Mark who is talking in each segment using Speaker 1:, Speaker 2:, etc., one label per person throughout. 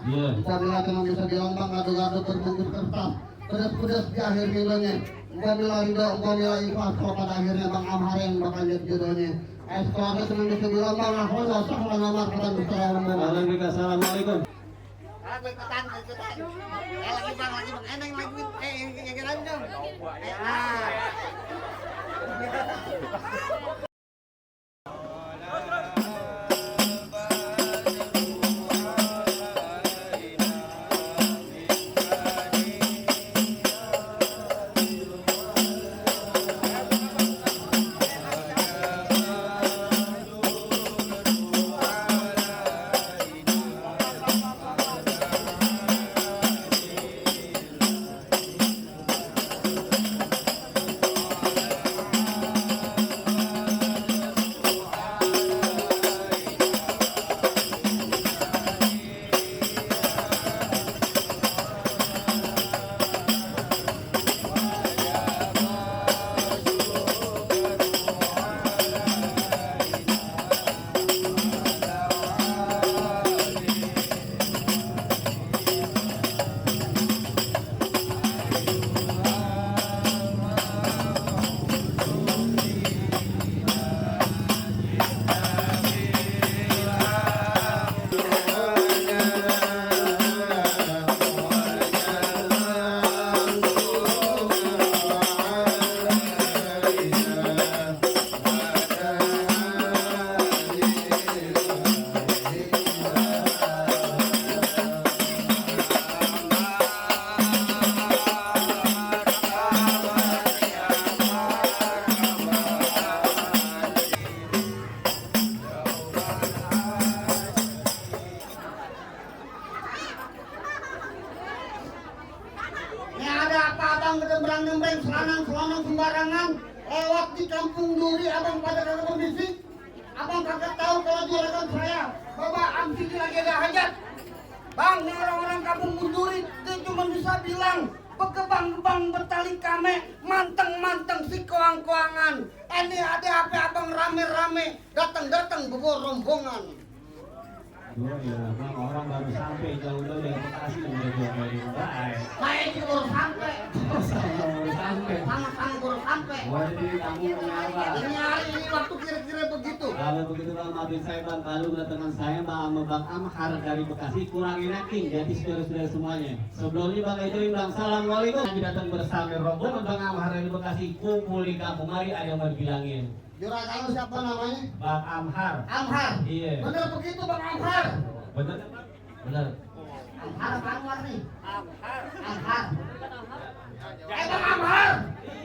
Speaker 1: Iya.
Speaker 2: Bisa bilang cuma bisa dilombang gado-gado terbungkus kertas. Pedas-pedas di akhir nilainya. Gua bilang ridho, gua bilang ikhlas. Kalau pada akhirnya Bang Amhar yang bakal jadi jodohnya. Sekolah cuma bisa dilombang. Nah, kalau sahlah nama kata besar rombongan.
Speaker 1: Assalamualaikum.
Speaker 3: Ikutan. Lagi bang, eneng lagi, yang lain dong. Gembrang-gembreng, selanang-selanang sembarangan lewat di kampung Duri. Abang pada kagak kondisi, abang kagak tahu kalau juragan saya Bapak Amsiki lagi ada hajat. Bang, ini orang-orang kampung Duri dia cuma bisa bilang bekebang-gebang bertali kame, manteng-manteng si koang-koangan. Ini ada apa abang rame-rame datang-datang bawa rombongan.
Speaker 1: Oh iya, bang, orang baru sampai jauh-jauh dari Bekasi udah jual dari baik.
Speaker 3: Saya juga baru sampai.
Speaker 1: Baru sampai.
Speaker 3: Sama-sama baru sampai.
Speaker 1: Wah, jadi kamu menyapa.
Speaker 3: Ini hari ini waktu kira-kira begitu.
Speaker 1: Kalau begitu bang, maafin saya bang, kalau kedatangan saya bang Amhar dari Bekasi kurangin acting, jadi saudara-saudara semuanya. Sebelumnya bang Edoin bang, assalamualaikum. Lagi datang bersama rombongan bang Amhar dari Bekasi, kumpul di kampung, mari ada yang mau dibilangin.
Speaker 3: Juragan siapa namanya?
Speaker 1: Bang Amhar.
Speaker 3: Amhar.
Speaker 1: Iya.
Speaker 3: Bener begitu Bang Amhar.
Speaker 1: Bener kan bang? Bener.
Speaker 3: Amhar apa Anwar nih? Amhar. Bang Amhar.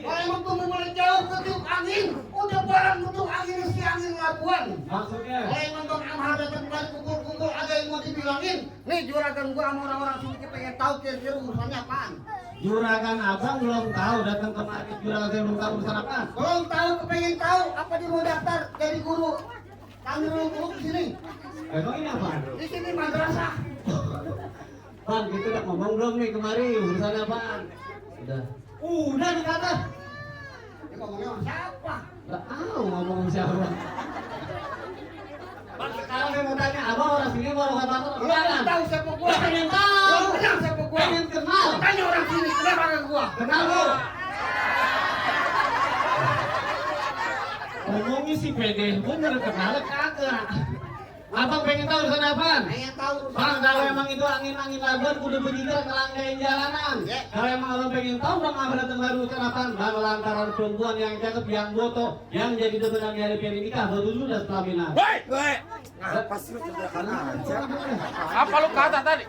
Speaker 3: Kalau emang kamu boleh jauh ke tiup angin, udah barang untuk angin si angin Labuan.
Speaker 1: Maksudnya?
Speaker 3: Kalau emang Bang Amhar datang kembali kumpul-kumpul ada yang mau dibilangin, nih juragan gua sama orang-orang sini pengen tahu kira-kira urusannya apaan.
Speaker 1: Juragan abang belum tahu datang kemari, juragan saya belum tahu urusan apa.
Speaker 3: Belum tahu, kepengen tahu apa dia mau daftar jadi guru. Kami dulu di sini.
Speaker 1: Emang ini apa?
Speaker 3: Di sini madrasah.
Speaker 1: Bang, kita udah ngomong belum nih kemari urusan apaan? Udah dikata.
Speaker 3: Ini ngomongnya sama siapa?
Speaker 1: Gak tahu ngomong siapa. Bang, sekarang saya mau tanya, abang orang sini mau kata apa?
Speaker 3: Lu pengen tahu siapa gua?
Speaker 1: Pengen tahu.
Speaker 3: Lu kenal siapa gua?
Speaker 1: Pengen kenal.
Speaker 3: Tanya orang sini, kenapa dengan gua?
Speaker 1: Kenal lu. Ngomongnya sih pede, bener kenal kagak. Abang pengen tahu urusan apaan?
Speaker 3: Pengen tahu urusan
Speaker 1: Bang,
Speaker 3: apa?
Speaker 1: kalau emang itu angin-angin Labuan kudu berjigar ngelanggain jalanan.
Speaker 3: Ya.
Speaker 1: Kalau emang abang pengen tahu bang abang datang baru urusan apaan? Bang, lantaran perempuan yang cakep, yang boto, yang jadi depan di hari nikah, baru dulu udah pelaminan.
Speaker 4: Woi, apa sih lu teriakan aja? Apa lu kata tadi?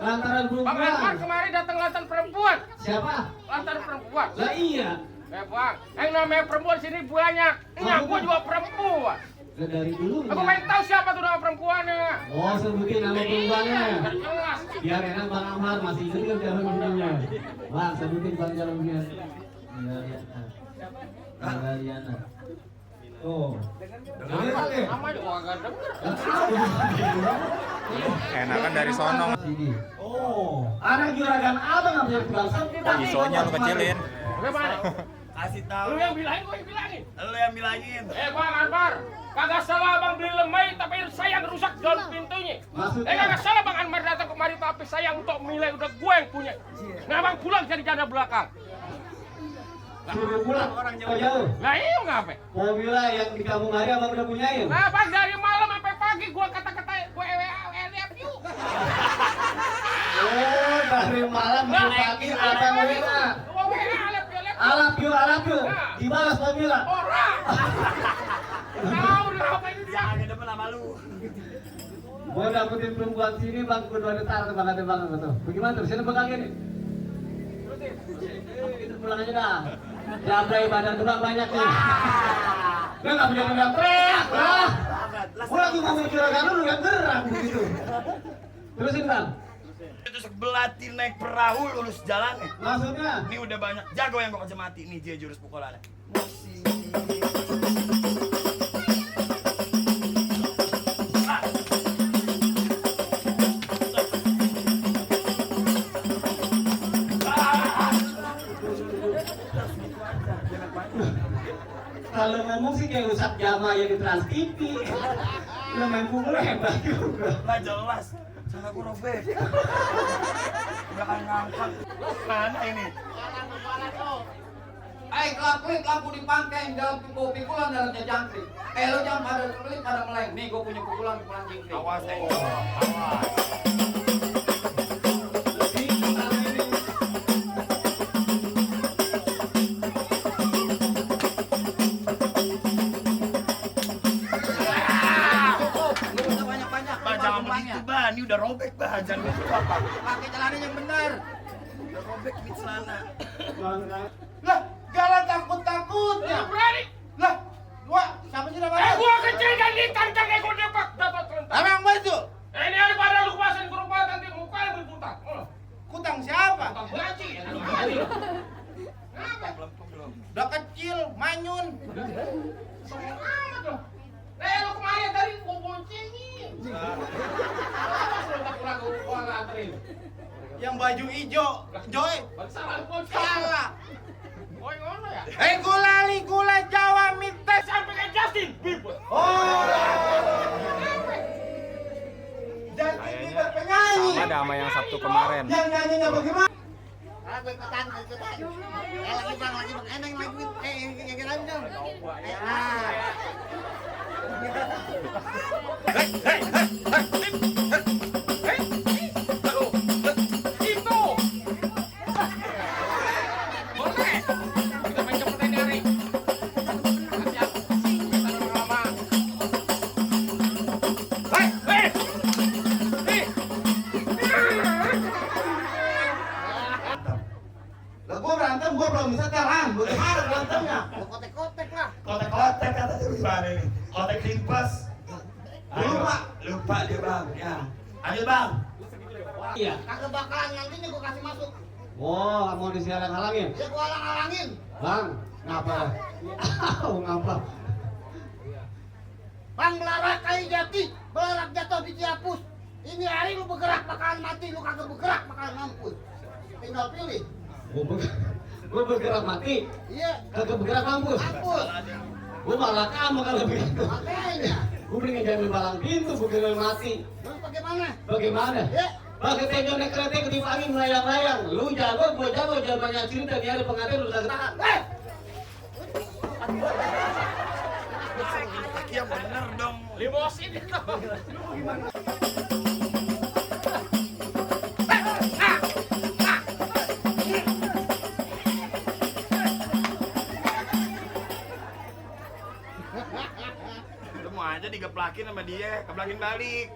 Speaker 1: Lantaran
Speaker 4: Bang Anwar
Speaker 1: perempuan.
Speaker 4: kemari datang lantaran perempuan.
Speaker 1: Siapa?
Speaker 4: Lantaran perempuan.
Speaker 1: Lah iya.
Speaker 4: Bang, yang namanya perempuan sini banyak. Ini aku juga perempuan.
Speaker 1: Lah dari dulu.
Speaker 4: Aku pengen tahu siapa tuh nama perempuannya.
Speaker 1: Oh, sebutin nama perempuannya.
Speaker 4: Biar jelas.
Speaker 1: Biar enak Bang Amhar masih ingat kan cara minumnya. Bang, sebutin bang cara minumnya. Magaliana. Oh.
Speaker 4: Nama juga agak denger.
Speaker 5: Enakan dari sono.
Speaker 1: Sini. Oh, ada juragan abang yang bisa bilang.
Speaker 5: Isonya lu kecilin.
Speaker 4: Bagaimana?
Speaker 6: Kasih tahu.
Speaker 4: Lu yang bilangin, gua yang bilangin.
Speaker 6: Lu yang bilangin.
Speaker 4: Bang Anwar, kagak salah abang beli lemai, tapi saya yang rusak jalan pintunya.
Speaker 1: Maksudnya?
Speaker 4: Kagak salah Bang Anwar datang kemari udah gue yang punya. Ngabang pulang jadi janda belakang.
Speaker 1: Suruh pulang orang jauh-jauh.
Speaker 4: Lah iya ngapa?
Speaker 1: Mobilnya yang di kampung hari abang udah punyain.
Speaker 4: Nah, bang dari malam sampai pagi gue kata-kata gue lihat you.
Speaker 1: Oh, dari malam sampai pagi apa mobilnya?
Speaker 4: Gue WA lihat
Speaker 1: Alap yuk. Dibalas mobilnya.
Speaker 4: orang. Tahu udah apa ini dia?
Speaker 6: Jangan depan sama lu.
Speaker 1: Gua dapetin perempuan sini bang, gua dua tar tuh bang betul. Bagaimana tuh? Sini pegang ini. Kita pulang aja dah. Jabrai badan tuh bang banyak nih. Lu nggak punya teriak teriak lah. Gua lagi ngomong juragan lu yang gerak begitu. Terusin bang.
Speaker 6: Itu sebelati naik perahu lulus jalannya.
Speaker 1: Maksudnya?
Speaker 6: Ini udah banyak jago yang gua kerja mati nih dia jurus pukulannya.
Speaker 1: Kalau ngomong sih kayak Ustadz Jama yang di Trans TV. Udah main pukul hebat juga.
Speaker 6: Nggak jelas. Sana gua robek. Udah kan ngangkat. Mana ini?
Speaker 3: Kelap-kelip lampu dipangkeng dalam pikulan dalamnya jangkrik. Lo jangan pada kelip pada meleng. Nih gue punya pukulan jingkrik.
Speaker 6: Awas, awas. Jangan begitu, Bah. Ini udah robek, Bah. Jangan begitu, apa?
Speaker 3: Pakai celana yang benar.
Speaker 6: Udah robek ini celana.
Speaker 3: Lah, gak takut-takutnya.
Speaker 4: Lu berani?
Speaker 3: Lah, gua siapa sih namanya?
Speaker 4: Gua kecil kan ditantang gua dapat rentak.
Speaker 3: Emang betul?
Speaker 4: Ini daripada lu kuasain gerobak nanti muka lu berputar.
Speaker 3: Kutang siapa?
Speaker 4: Tukang baci. Ngapa?
Speaker 3: Udah kecil, manyun.
Speaker 4: Sombong amat lo. Lu kemarin dari gua boncengin. Awas lu tak ragu gua nganterin.
Speaker 3: Yang baju hijau, Joy.
Speaker 4: Salah lu bonceng.
Speaker 3: Salah.
Speaker 4: Boy ngono ya?
Speaker 3: Gula Jawa minta.
Speaker 4: Sampai ke Justin Bieber.
Speaker 3: Oh. Jadi Bieber penyanyi.
Speaker 5: Sama sama yang Sabtu kemarin.
Speaker 3: Yang nyanyinya bagaimana?
Speaker 2: Lagi bang. Eneng lagi. Yang lain dong.
Speaker 4: Itu. Boleh. Kita main cepet aja hari. Siap. Kita lama. Hei.
Speaker 3: Lah gua berantem, gua belum bisa jalan. Bagaimana berantemnya?
Speaker 2: Kotek-kotek lah.
Speaker 6: Kotek-kotek kata dia gimana ini? Kotek limpas. Lupa dia, Bang. Ya. Ambil, Bang.
Speaker 1: Iya.
Speaker 2: Kagak bakalan nanti nih gua kasih masuk.
Speaker 1: Oh, mau disiaran-halangin?
Speaker 2: Ya gua halang-halangin.
Speaker 1: Bang, ngapa? Ngapa?
Speaker 2: Bang melarat kayu jati, melarat jatuh biji hapus. Ini hari lu bergerak bakalan mati, lu kagak bergerak bakalan mampus. Tinggal pilih.
Speaker 1: Gua bergerak mati,
Speaker 2: Iya,
Speaker 1: kagak bergerak mampus.
Speaker 2: mampus.
Speaker 1: Gua malah kamu kalau begitu.
Speaker 2: Makanya.
Speaker 1: Gua mendingan jamin palang pintu, bergerak mati.
Speaker 2: Terus bagaimana?
Speaker 1: Bagaimana?
Speaker 2: Ya,
Speaker 1: Pakai tenjong naik kereta ketipu angin melayang-layang. Lu jago, gua jago, jangan banyak cerita. Dia ada pengantin lu udah tahan.
Speaker 6: Kaki yang bener dong.
Speaker 4: Limosin itu.
Speaker 6: Lu mau aja digeplakin sama dia, keplakin balik.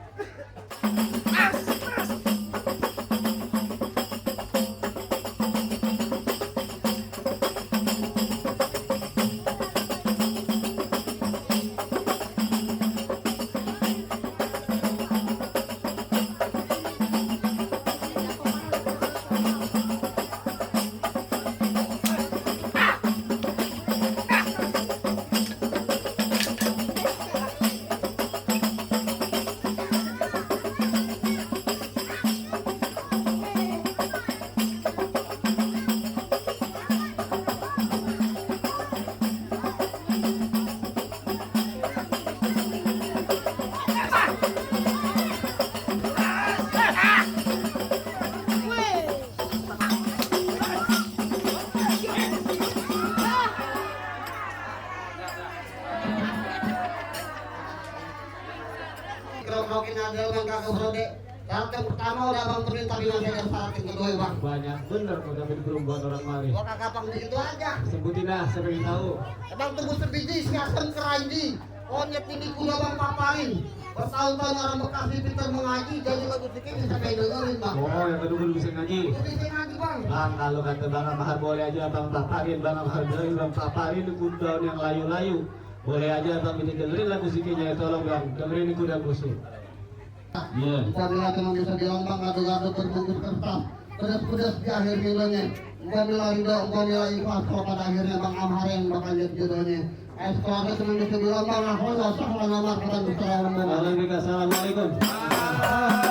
Speaker 2: Syarat yang pertama udah abang perintah dengan saya, dan syarat yang kedua bang.
Speaker 1: Banyak bener kok tapi belum buat orang mari.
Speaker 2: Gua kagak pang begitu aja.
Speaker 1: Sebutin dah, saya pengen tahu.
Speaker 2: Abang tunggu sebiji si asam keranji. Konyet ini kuda bang papain. Bertahun-tahun orang Bekasi pintar mengaji, jadi lagu sikit bisa kayak dengerin bang.
Speaker 1: Oh, yang kedua belum bisa ngaji.
Speaker 2: Lu bisa ngaji bang.
Speaker 1: Bang, kalau kata Bang Amhar boleh aja Bang paparin, Bang Amhar bang paparin kuda yang layu-layu. Boleh aja Bang ini dengerin lagu sikitnya, tolong Bang, dengerin kuda busuk. Iya.
Speaker 2: Bisa bilang cuma bisa bilang bang, gado-gado terbungkus kertas. Pedas-pedas di akhir filmnya. Gua bilang ridho, gua bilang ikhlas, kalau pada akhirnya Bang Amhar yang bakal lihat jodohnya. Keluarga cuma bisa bilang bang, aku nggak usah kalau nomor kata Assalamualaikum.
Speaker 1: Waalaikumsalam.